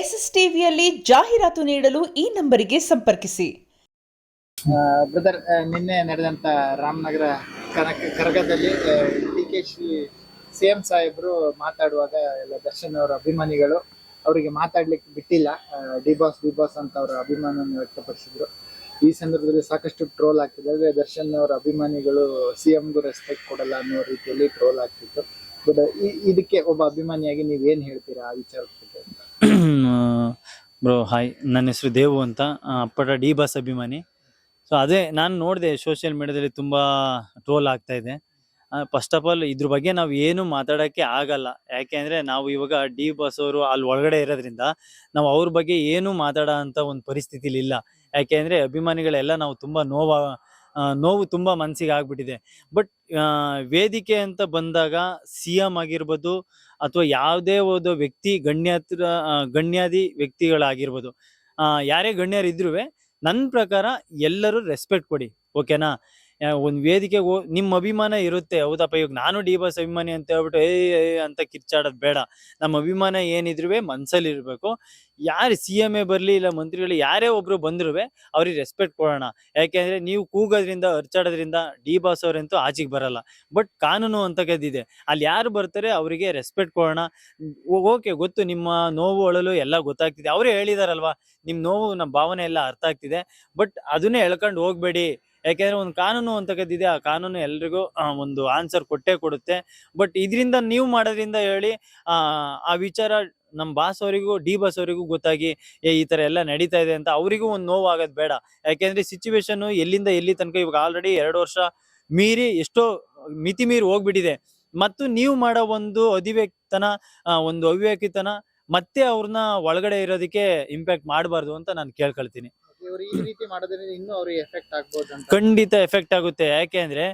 SSTVಯಲ್ಲಿ ಜಾಹೀರಾತು ನೀಡಲು ಈ ನಂಬರಿಗೆ ಸಂಪರ್ಕಿಸಿ. ಬ್ರದರ್, ನಿನ್ನೆ ನಡೆದಂತ ರಾಮನಗರ ಕರಗದಲ್ಲಿ ಡಿ.ಕೆ.ಶಿ CM ಸಾಹೇಬರು ಮಾತಾಡುವಾಗ ಎಲ್ಲ ದರ್ಶನ್ ಅವರ ಅಭಿಮಾನಿಗಳು ಅವರಿಗೆ ಮಾತಾಡ್ಲಿಕ್ಕೆ ಬಿಟ್ಟಿಲ್ಲ. ಡಿ ಬಾಸ್ ಅಂತ ಅವರ ಅಭಿಮಾನವನ್ನು ವ್ಯಕ್ತಪಡಿಸಿದ್ರು. ಈ ಸಂದರ್ಭದಲ್ಲಿ ಸಾಕಷ್ಟು ಟ್ರೋಲ್ ಆಗ್ತಿದೆ. ದರ್ಶನ್ ಅವರ ಅಭಿಮಾನಿಗಳು CMಗೂ ರೆಸ್ಪೆಕ್ಟ್ ಕೊಡಲ್ಲ ಅನ್ನೋ ರೀತಿಯಲ್ಲಿ ಟ್ರೋಲ್ ಆಗ್ತಿತ್ತು. ಬಟ್ ಇದಕ್ಕೆ ಒಬ್ಬ ಅಭಿಮಾನಿಯಾಗಿ ನೀವೇನ್ ಹೇಳ್ತೀರಾ ಆ ವಿಚಾರದ ಬಗ್ಗೆ? ಬ್ರೋ ಹಾಯ್, ನನ್ನ ಹೆಸರು ದೇವು ಅಂತ, ಅಪ್ಪಟ ಡಿ ಬಾಸ್ ಅಭಿಮಾನಿ. ಸೊ ಅದೇ ನಾನು ನೋಡಿದೆ ಸೋಷಿಯಲ್ ಮೀಡಿಯಾದಲ್ಲಿ ತುಂಬ ಟ್ರೋಲ್ ಆಗ್ತಾ ಇದೆ. ಫಸ್ಟ್ ಆಫ್ ಆಲ್ ಇದ್ರ ಬಗ್ಗೆ ನಾವು ಏನು ಮಾತಾಡೋಕ್ಕೆ ಆಗಲ್ಲ. ಯಾಕೆಂದರೆ ನಾವು ಇವಾಗ ಡಿ ಬಾಸ್ ಅವರು ಅಲ್ಲಿ ಒಳಗಡೆ ಇರೋದ್ರಿಂದ ನಾವು ಅವ್ರ ಬಗ್ಗೆ ಏನು ಮಾತಾಡೋ ಅಂಥ ಒಂದು ಪರಿಸ್ಥಿತಿಲಿ ಇಲ್ಲ. ಯಾಕೆಂದರೆ ಅಭಿಮಾನಿಗಳೆಲ್ಲ ನಾವು ತುಂಬ ನೋವು ತುಂಬ ಮನಸ್ಸಿಗೆ ಆಗ್ಬಿಟ್ಟಿದೆ. ಬಟ್ ವೇದಿಕೆ ಅಂತ ಬಂದಾಗ CM ಆಗಿರ್ಬೋದು ಅಥವಾ ಯಾವುದೇ ಒಂದು ವ್ಯಕ್ತಿ ಗಣ್ಯಾದಿ ವ್ಯಕ್ತಿಗಳಾಗಿರ್ಬೋದು, ಯಾರೇ ಗಣ್ಯರಿದ್ರೂ ನನ್ನ ಪ್ರಕಾರ ಎಲ್ಲರೂ ರೆಸ್ಪೆಕ್ಟ್ ಕೊಡಿ, ಓಕೆನಾ? ಒಂದು ವೇದಿಕೆಗೆ ನಿಮ್ಮ ಅಭಿಮಾನ ಇರುತ್ತೆ, ಹೌದಪ್ಪ. ಇವಾಗ ನಾನು ಡಿ ಬಾಸ್ ಅಭಿಮಾನಿ ಅಂತ ಹೇಳ್ಬಿಟ್ಟು ಅಂತ ಕಿರ್ಚಾಡೋದು ಬೇಡ. ನಮ್ಮ ಅಭಿಮಾನ ಏನಿದ್ರು ಮನ್ಸಲ್ಲಿ ಇರಬೇಕು. ಯಾರು CM ಬರಲಿ ಇಲ್ಲ ಮಂತ್ರಿಗಳು ಯಾರೇ ಒಬ್ರು ಬಂದ್ರು ಅವ್ರಿಗೆ ರೆಸ್ಪೆಕ್ಟ್ ಕೊಡೋಣ. ಯಾಕೆಂದ್ರೆ ನೀವು ಕೂಗೋದ್ರಿಂದ ಅರ್ಚಾಡೋದ್ರಿಂದ ಡಿ ಬಾಸ್ ಅವರಂತೂ ಆಚೆಗೆ ಬರಲ್ಲ. ಬಟ್ ಕಾನೂನು ಅಂತಕ್ಕದ್ದಿದೆ, ಅಲ್ಲಿ ಯಾರು ಬರ್ತಾರೆ ಅವರಿಗೆ ರೆಸ್ಪೆಕ್ಟ್ ಕೊಡೋಣ. ಓಕೆ, ಗೊತ್ತು ನಿಮ್ಮ ನೋವು ಅಳಲು ಎಲ್ಲ ಗೊತ್ತಾಗ್ತಿದೆ, ಅವರೇ ಹೇಳಿದಾರಲ್ವಾ, ನಿಮ್ಮ ನೋವು ನಮ್ಮ ಭಾವನೆ ಎಲ್ಲ ಅರ್ಥ ಆಗ್ತಿದೆ. ಬಟ್ ಅದನ್ನೇ ಎಳ್ಕೊಂಡು ಹೋಗ್ಬೇಡಿ. ಯಾಕೆಂದ್ರೆ ಒಂದು ಕಾನೂನು ಅಂತಕ್ಕದ್ದಿದೆ, ಆ ಕಾನೂನು ಎಲ್ರಿಗೂ ಒಂದು ಆನ್ಸರ್ ಕೊಟ್ಟೇ ಕೊಡುತ್ತೆ. ಬಟ್ ಇದರಿಂದ ನೀವು ಮಾಡೋದ್ರಿಂದ ಹೇಳಿ ಆ ವಿಚಾರ ನಮ್ಮ ಬಾಸ್ ಅವರಿಗೂ ಡಿ ಬಾಸ್ ಅವರಿಗೂ ಗೊತ್ತಾಗಿ ಈ ತರ ಎಲ್ಲ ನಡೀತಾ ಇದೆ ಅಂತ ಅವರಿಗೂ ಒಂದು ನೋವು ಆಗೋದು ಬೇಡ. ಯಾಕೆಂದ್ರೆ ಸಿಚುವೇಶನ್ ಎಲ್ಲಿಂದ ಎಲ್ಲಿ ತನಕ ಇವಾಗ ಆಲ್ರೆಡಿ 2 ವರ್ಷ ಮೀರಿ ಎಷ್ಟೋ ಮಿತಿ ಮೀರಿ ಹೋಗ್ಬಿಟ್ಟಿದೆ. ಮತ್ತು ನೀವು ಮಾಡೋ ಒಂದು ಒಂದು ಅವಿವೇಕಿತನ ಮತ್ತೆ ಅವ್ರನ್ನ ಒಳಗಡೆ ಇರೋದಕ್ಕೆ ಇಂಪ್ಯಾಕ್ಟ್ ಮಾಡಬಾರ್ದು ಅಂತ ನಾನು ಕೇಳ್ಕೊಳ್ತೀನಿ. ಈ ರೀತಿ ಮಾಡೋದ್ರಿಂದ ಇನ್ನೂ ಅವ್ರಿಗೆ ಎಫೆಕ್ಟ್ ಆಗ್ಬೋದು ಅಂತ. ಖಂಡಿತ ಎಫೆಕ್ಟ್ ಆಗುತ್ತೆ. ಯಾಕೆ ಅಂದ್ರೆ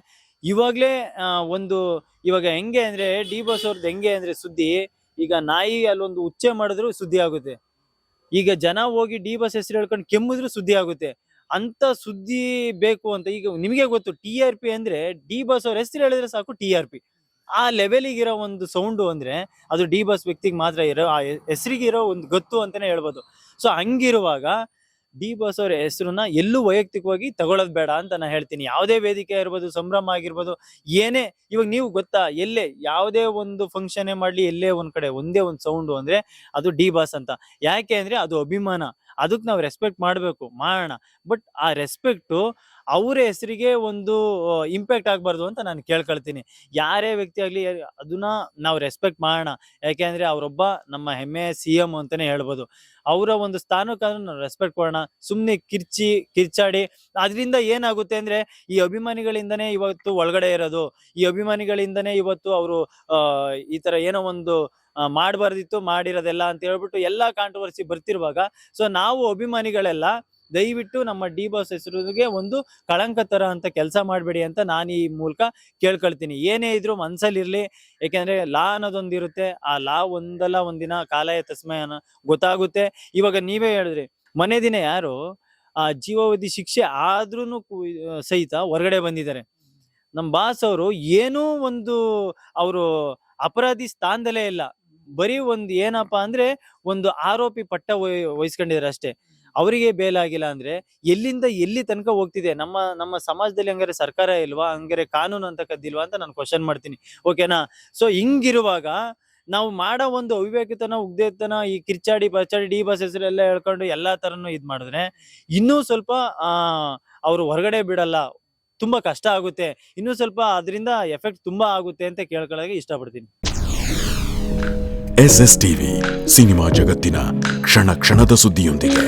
ಇವಾಗ್ಲೇ ಇವಾಗ ಹೆಂಗೆ ಅಂದ್ರೆ ಡಿ ಬಾಸ್ ಅವ್ರದ್ದು ಹೆಂಗೆ ಅಂದ್ರೆ ಸುದ್ದಿ, ಈಗ ನಾಯಿ ಅಲ್ಲೊಂದು ಉಚ್ಚೆ ಮಾಡಿದ್ರು ಸುದ್ದಿ ಆಗುತ್ತೆ. ಈಗ ಜನ ಹೋಗಿ ಡಿ ಬಾಸ್ ಹೆಸರು ಹೇಳ್ಕೊಂಡು ಕೆಮ್ಮಿದ್ರು ಸುದ್ದಿ ಆಗುತ್ತೆ. ಅಂತ ಸುದ್ದಿ ಬೇಕು ಅಂತ ಈಗ ನಿಮಗೆ ಗೊತ್ತು, TRP ಅಂದ್ರೆ ಡಿ ಬಾಸ್ ಅವ್ರ ಹೆಸರು ಹೇಳಿದ್ರೆ ಸಾಕು TRP. ಆ ಲೆವೆಲಿಗಿರೋ ಒಂದು ಸೌಂಡು ಅಂದ್ರೆ ಅದು ಡಿ ಬಾಸ್ ವ್ಯಕ್ತಿಗೆ ಮಾತ್ರ ಇರೋ, ಆ ಹೆಸರಿಗೆ ಇರೋ ಒಂದು ಗೊತ್ತು ಅಂತಾನೆ ಹೇಳ್ಬೋದು. ಸೊ ಹಂಗಿರುವಾಗ ಡಿ ಬಾಸ್ ಅವ್ರ ಹೆಸರನ್ನ ಎಲ್ಲೂ ವೈಯಕ್ತಿಕವಾಗಿ ತಗೊಳ್ಳೋದು ಬೇಡ ಅಂತ ನಾನು ಹೇಳ್ತೀನಿ. ಯಾವುದೇ ವೇದಿಕೆ ಇರ್ಬೋದು, ಸಂಭ್ರಮ ಆಗಿರ್ಬೋದು, ಏನೇ ಇವಾಗ ನೀವು ಗೊತ್ತಾ, ಎಲ್ಲೇ ಯಾವುದೇ ಒಂದು ಫಂಕ್ಷನ್ ಮಾಡ್ಲಿ, ಎಲ್ಲೇ ಒಂದ್ ಕಡೆ ಒಂದೇ ಒಂದು ಸೌಂಡು ಅಂದ್ರೆ ಅದು ಡಿ ಬಾಸ್ ಅಂತ. ಯಾಕೆ ಅಂದ್ರೆ ಅದು ಅಭಿಮಾನ, ಅದಕ್ಕೆ ನಾವು ರೆಸ್ಪೆಕ್ಟ್ ಮಾಡಬೇಕು, ಮಾಡೋಣ. ಬಟ್ ಆ ರೆಸ್ಪೆಕ್ಟು ಅವರ ಹೆಸರಿಗೆ ಒಂದು ಇಂಪ್ಯಾಕ್ಟ್ ಆಗ್ಬಾರ್ದು ಅಂತ ನಾನು ಕೇಳ್ಕೊಳ್ತೀನಿ. ಯಾರೇ ವ್ಯಕ್ತಿ ಆಗ್ಲಿ ಅದನ್ನ ನಾವು ರೆಸ್ಪೆಕ್ಟ್ ಮಾಡೋಣ. ಯಾಕೆಂದ್ರೆ ಅವರೊಬ್ಬ ನಮ್ಮ ಹೆಮ್ಮೆಯ CM ಅಂತಾನೆ ಹೇಳ್ಬೋದು. ಅವರ ಒಂದು ಸ್ಥಾನಕ್ಕಾದ್ರೂ ನಾವು ರೆಸ್ಪೆಕ್ಟ್ ಕೊಡೋಣ. ಸುಮ್ಮನೆ ಕಿರ್ಚಾಡಿ ಅದರಿಂದ ಏನಾಗುತ್ತೆ ಅಂದ್ರೆ ಈ ಅಭಿಮಾನಿಗಳಿಂದನೇ ಇವತ್ತು ಒಳಗಡೆ ಇರೋದು, ಈ ಅಭಿಮಾನಿಗಳಿಂದನೇ ಇವತ್ತು ಅವರು ಈ ತರ ಏನೋ ಒಂದು ಮಾಡಬಾರ್ದಿತ್ತು ಮಾಡಿರೋದೆಲ್ಲ ಅಂತ ಹೇಳ್ಬಿಟ್ಟು ಎಲ್ಲಾ ಕಾಂಟ್ರವರ್ಸಿ ಬರ್ತಿರುವಾಗ, ಸೊ ನಾವು ಅಭಿಮಾನಿಗಳೆಲ್ಲ ದಯವಿಟ್ಟು ನಮ್ಮ ಡಿ ಬಾಸ್ ಹೆಸರಿಗೆ ಒಂದು ಕಳಂಕ ತರ ಅಂತ ಕೆಲಸ ಮಾಡಬೇಡಿ ಅಂತ ನಾನು ಈ ಮೂಲಕ ಕೇಳ್ಕೊಳ್ತೀನಿ. ಏನೇ ಇದ್ರು ಮನ್ಸಲ್ಲಿರ್ಲಿ. ಯಾಕೆಂದ್ರೆ ಲಾ ಅನ್ನೋದೊಂದಿರುತ್ತೆ, ಆ ಲಾ ಒಂದಲ್ಲ ಒಂದಿನ ಕಾಲಯ ತಸ್ಮಯನ ಗೊತ್ತಾಗುತ್ತೆ. ಇವಾಗ ನೀವೇ ಹೇಳಿದ್ರಿ, ಮನೆ ದಿನ ಯಾರು ಜೀವಾವಧಿ ಶಿಕ್ಷೆ ಆದ್ರೂ ಸಹಿತ ಹೊರಗಡೆ ಬಂದಿದ್ದಾರೆ. ನಮ್ಮ ಬಾಸ್ ಅವರು ಏನೂ ಒಂದು ಅವರು ಅಪರಾಧಿ ಸ್ಥಾನದಲ್ಲೇ ಇಲ್ಲ. ಬರೀ ಒಂದು ಏನಪ್ಪಾ ಅಂದ್ರೆ ಒಂದು ಆರೋಪಿ ಪಟ್ಟ ವಹಿಸ್ಕೊಂಡಿದ್ದಾರೆ ಅಷ್ಟೇ. ಅವರಿಗೆ ಬೇಲಾಗಿಲ್ಲ ಅಂದ್ರೆ ಎಲ್ಲಿಂದ ಎಲ್ಲಿ ತನಕ ಹೋಗ್ತಿದೆ ನಮ್ಮ ಸಮಾಜದಲ್ಲಿ? ಹಂಗಾರೆ ಸರ್ಕಾರ ಇಲ್ವಾ? ಹಂಗಾರೆ ಕಾನೂನು ಅಂತ ಕದ್ದಿಲ್ವಾ ಅಂತ ನಾನು ಕ್ವಶನ್ ಮಾಡ್ತೀನಿ, ಓಕೆನಾ? ಸೊ ಹಿಂಗಿರುವಾಗ ನಾವು ಮಾಡೋ ಒಂದು ಅವಿವೇಕತನ, ಉಗ್ದೇತನ, ಈ ಕಿರ್ಚಾಡಿ ಪಚಾಡಿ ಡಿ ಬಾಸ್ ಹೆಸರೆಲ್ಲ ಹೇಳ್ಕೊಂಡು ಎಲ್ಲಾ ತರನು ಇದ್ ಮಾಡಿದ್ರೆ ಇನ್ನೂ ಸ್ವಲ್ಪ ಅವ್ರು ಹೊರಗಡೆ ಬಿಡಲ್ಲ, ತುಂಬಾ ಕಷ್ಟ ಆಗುತ್ತೆ. ಇನ್ನೂ ಸ್ವಲ್ಪ ಅದರಿಂದ ಎಫೆಕ್ಟ್ ತುಂಬಾ ಆಗುತ್ತೆ ಅಂತ ಕೇಳ್ಕೊಳ್ಳೋಕೆ ಇಷ್ಟಪಡ್ತೀನಿ. SSTV ಸಿನಿಮಾ ಜಗತ್ತಿನ ಕ್ಷಣ ಕ್ಷಣದ ಸುದ್ದಿಯೊಂದಿಗೆ.